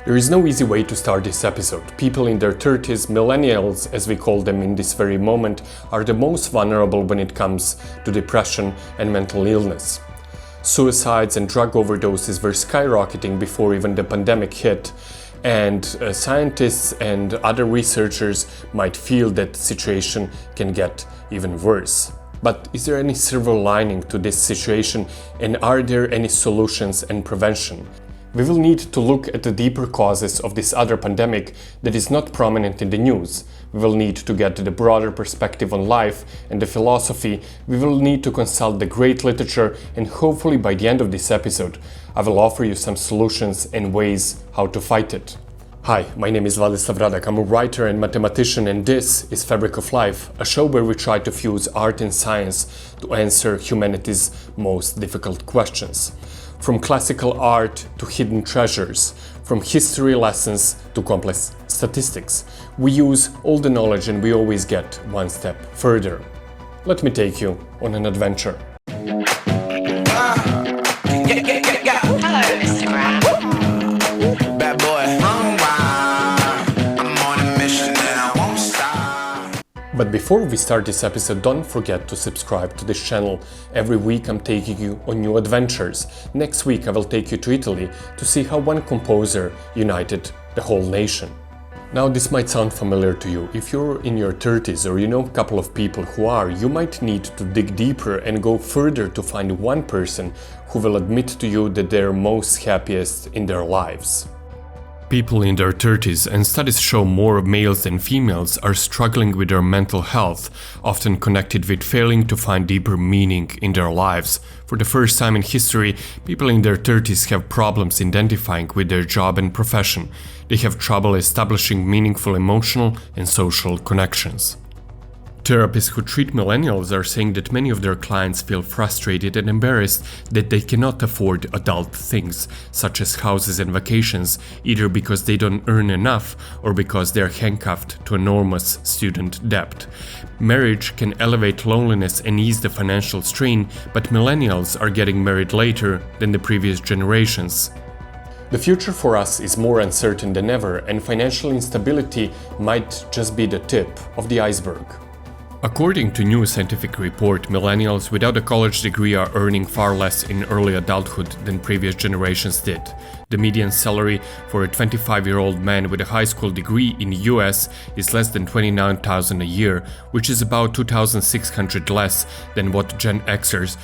There is no easy way to start this episode. People in their 30s, millennials as we call them in this very moment, are the most vulnerable when it comes to depression and mental illness. Suicides and drug overdoses were skyrocketing before even the pandemic hit, and scientists and other researchers might feel that the situation can get even worse. But is there any silver lining to this situation, and are there any solutions and prevention? We will need to look at the deeper causes of this other pandemic that is not prominent in the news. We will need to get the broader perspective on life and the philosophy. We will need to consult the great literature, and hopefully by the end of this episode, I will offer you some solutions and ways how to fight it. Hi, my name is Vladislav Radak. I'm a writer and mathematician, and this is Fabric of Life, a show where we try to fuse art and science to answer humanity's most difficult questions. From classical art to hidden treasures, from history lessons to complex statistics, we use all the knowledge and we always get one step further. Let me take you on an adventure. Hello, Mr. Brown. Bad boy. I'm on a mission and I won't stop. But before we start this episode, don't forget to subscribe to this channel. Every week I'm taking you on new adventures. Next week I will take you to Italy to see how one composer united the whole nation. Now this might sound familiar to you. If you're in your 30s or you know a couple of people who are, you might need to dig deeper and go further to find one person who will admit to you that they're most happiest in their lives. People in their 30s, and studies show more males than females, are struggling with their mental health, often connected with failing to find deeper meaning in their lives. For the first time in history, people in their 30s have problems identifying with their job and profession. They have trouble establishing meaningful emotional and social connections. Therapists who treat millennials are saying that many of their clients feel frustrated and embarrassed that they cannot afford adult things, such as houses and vacations, either because they don't earn enough or because they're handcuffed to enormous student debt. Marriage can elevate loneliness and ease the financial strain, but millennials are getting married later than the previous generations. The future for us is more uncertain than ever, and financial instability might just be the tip of the iceberg. According to a new scientific report, millennials without a college degree are earning far less in early adulthood than previous generations did. The median salary for a 25-year-old man with a high school degree in the US is less than $29,000 a year, which is about $2,600 less than what Gen Xers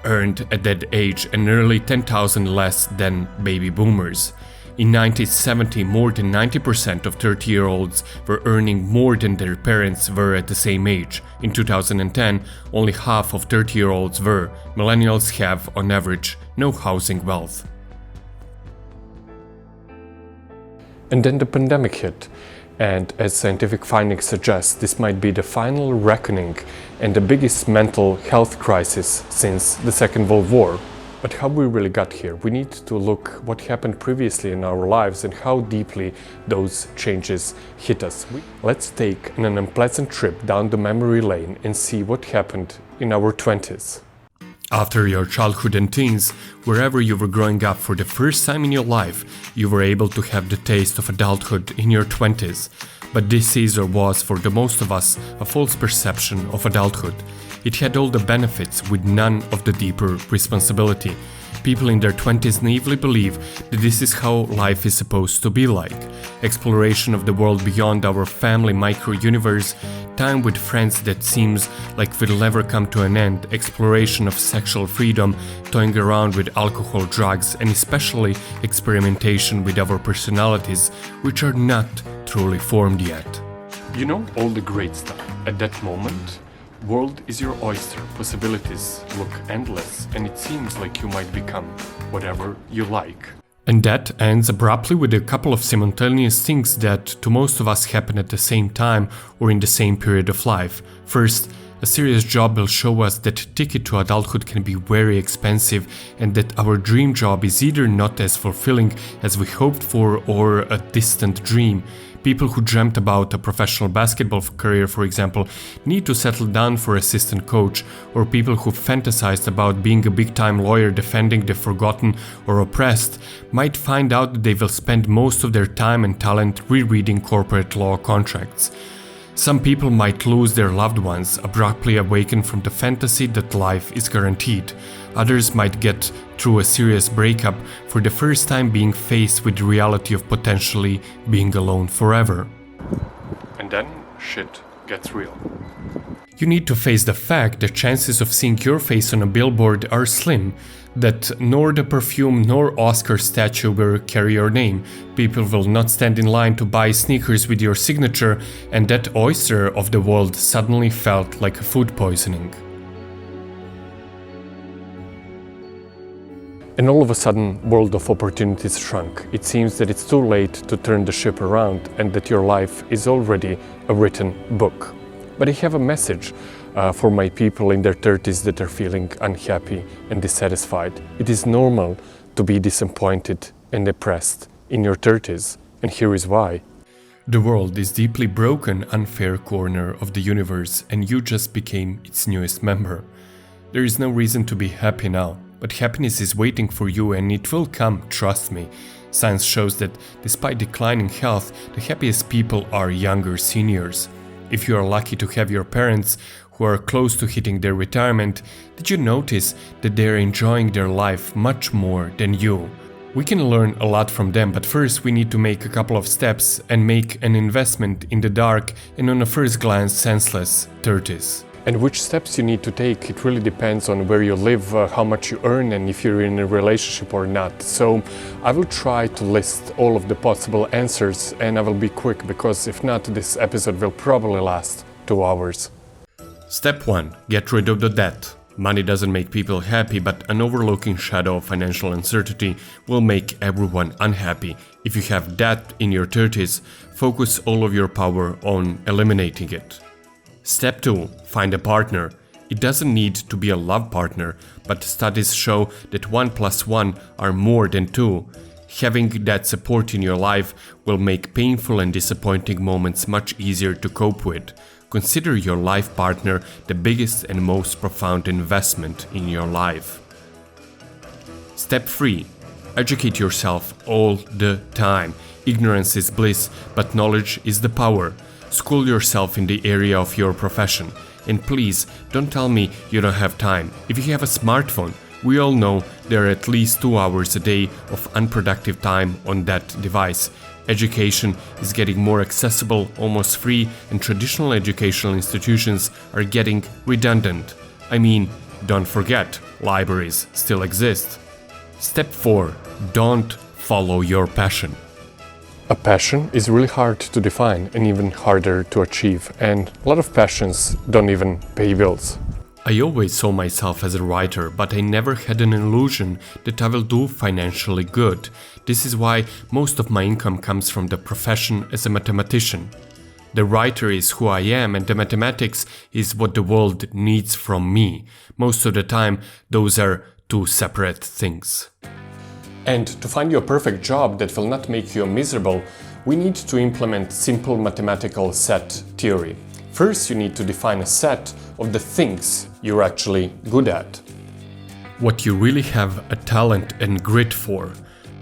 earned at that age and nearly $10,000 less than baby boomers. In 1970, more than 90% of 30-year-olds were earning more than their parents were at the same age. In 2010, only half of 30-year-olds were. Millennials have, on average, no housing wealth. And then the pandemic hit. And as scientific findings suggest, this might be the final reckoning and the biggest mental health crisis since the Second World War. But how we really got here? We need to look what happened previously in our lives and how deeply those changes hit us. Let's take an unpleasant trip down the memory lane and see what happened in our 20s. After your childhood and teens, wherever you were growing up for the first time in your life, you were able to have the taste of adulthood in your 20s. But this is or was, for the most of us, a false perception of adulthood. It had all the benefits with none of the deeper responsibility. People in their 20s naively believe that this is how life is supposed to be like. Exploration of the world beyond our family micro-universe, time with friends that seems like will never come to an end, exploration of sexual freedom, toying around with alcohol, drugs, and especially experimentation with our personalities, which are not truly formed yet. You know, all the great stuff. At that moment, world is your oyster, possibilities look endless, and it seems like you might become whatever you like. And that ends abruptly with a couple of simultaneous things that to most of us happen at the same time or in the same period of life. First, a serious job will show us that a ticket to adulthood can be very expensive and that our dream job is either not as fulfilling as we hoped for or a distant dream. People who dreamt about a professional basketball career, for example, need to settle down for assistant coach, or people who fantasized about being a big-time lawyer defending the forgotten or oppressed might find out that they will spend most of their time and talent rereading corporate law contracts. Some people might lose their loved ones, abruptly awaken from the fantasy that life is guaranteed. Others might get through a serious breakup for the first time, being faced with the reality of potentially being alone forever. And then shit gets real. You need to face the fact that chances of seeing your face on a billboard are slim, that nor the perfume nor Oscar statue will carry your name, people will not stand in line to buy sneakers with your signature, and that oyster of the world suddenly felt like a food poisoning. And all of a sudden, world of opportunities shrunk. It seems that it's too late to turn the ship around and that your life is already a written book. But I have a message for my people in their 30s that are feeling unhappy and dissatisfied. It is normal to be disappointed and depressed in your 30s, and here is why. The world is deeply broken, unfair corner of the universe, and you just became its newest member. There is no reason to be happy now, but happiness is waiting for you, and it will come, trust me. Science shows that despite declining health, the happiest people are younger seniors. If you are lucky to have your parents who are close to hitting their retirement, did you notice that they are enjoying their life much more than you? We can learn a lot from them, but first we need to make a couple of steps and make an investment in the dark and on a first glance senseless 30s. And which steps you need to take, it really depends on where you live, how much you earn, and if you're in a relationship or not. So I will try to list all of the possible answers, and I will be quick, because if not, this episode will probably last 2 hours. Step 1. Get rid of the debt. Money doesn't make people happy, but an overlooking shadow of financial uncertainty will make everyone unhappy. If you have debt in your 30s, focus all of your power on eliminating it. Step 2. Find a partner. It doesn't need to be a love partner, but studies show that 1 + 1 are more than 2. Having that support in your life will make painful and disappointing moments much easier to cope with. Consider your life partner the biggest and most profound investment in your life. Step 3. Educate yourself all the time. Ignorance is bliss, but knowledge is the power. School yourself in the area of your profession. And please, don't tell me you don't have time. If you have a smartphone, we all know there are at least 2 hours a day of unproductive time on that device. Education is getting more accessible, almost free, and traditional educational institutions are getting redundant. I mean, don't forget, libraries still exist. Step 4. Don't follow your passion. A passion is really hard to define and even harder to achieve, and a lot of passions don't even pay bills. I always saw myself as a writer, but I never had an illusion that I will do financially good. This is why most of my income comes from the profession as a mathematician. The writer is who I am, and the mathematics is what the world needs from me. Most of the time, those are two separate things. And to find your perfect job that will not make you miserable, we need to implement simple mathematical set theory. First, you need to define a set of the things you're actually good at. What you really have a talent and grit for.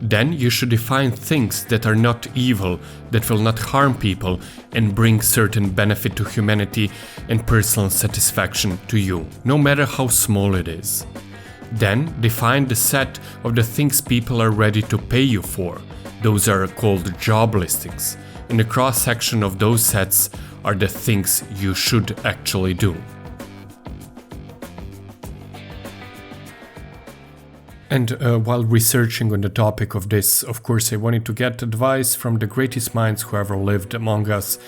Then you should define things that are not evil, that will not harm people and bring certain benefit to humanity and personal satisfaction to you, no matter how small it is. Then define the set of the things people are ready to pay you for. Those are called job listings. In the cross-section of those sets are the things you should actually do. And while researching on the topic of this, of course, I wanted to get advice from the greatest minds who ever lived among us.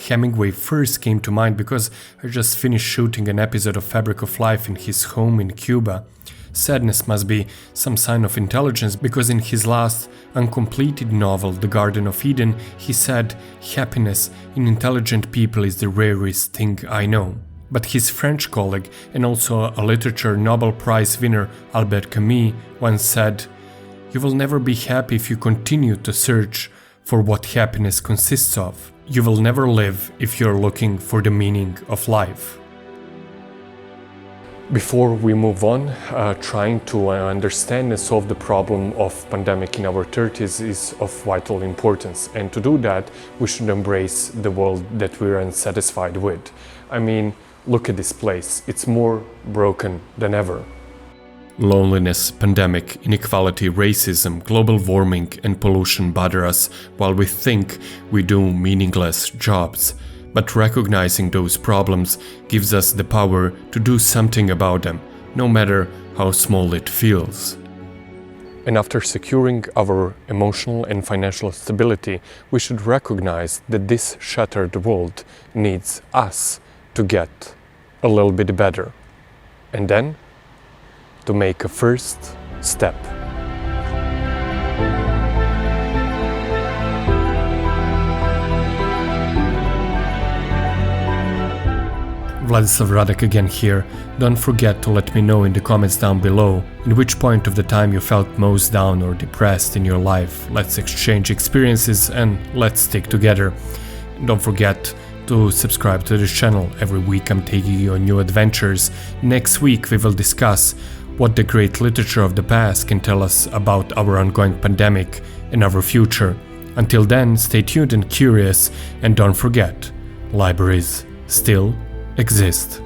Hemingway first came to mind because I just finished shooting an episode of Fabric of Life in his home in Cuba. Sadness must be some sign of intelligence, because in his last uncompleted novel, The Garden of Eden, he said, "Happiness in intelligent people is the rarest thing I know." But his French colleague and also a literature Nobel Prize winner Albert Camus once said, "You will never be happy if you continue to search for what happiness consists of. You will never live if you're looking for the meaning of life. Before we move on, trying to understand and solve the problem of pandemic in our 30s is of vital importance. And to do that, we should embrace the world that we're unsatisfied with. I mean, look at this place. It's more broken than ever. Loneliness, pandemic, inequality, racism, global warming and pollution bother us while we think we do meaningless jobs. But recognizing those problems gives us the power to do something about them, no matter how small it feels. And after securing our emotional and financial stability, we should recognize that this shattered world needs us to get a little bit better. And then to make a first step. Vladislav Radek again here. Don't forget to let me know in the comments down below in which point of the time you felt most down or depressed in your life. Let's exchange experiences and let's stick together. Don't forget to subscribe to this channel. Every week I'm taking you on new adventures. Next week we will discuss what the great literature of the past can tell us about our ongoing pandemic and our future. Until then, stay tuned and curious, and don't forget, libraries still exist.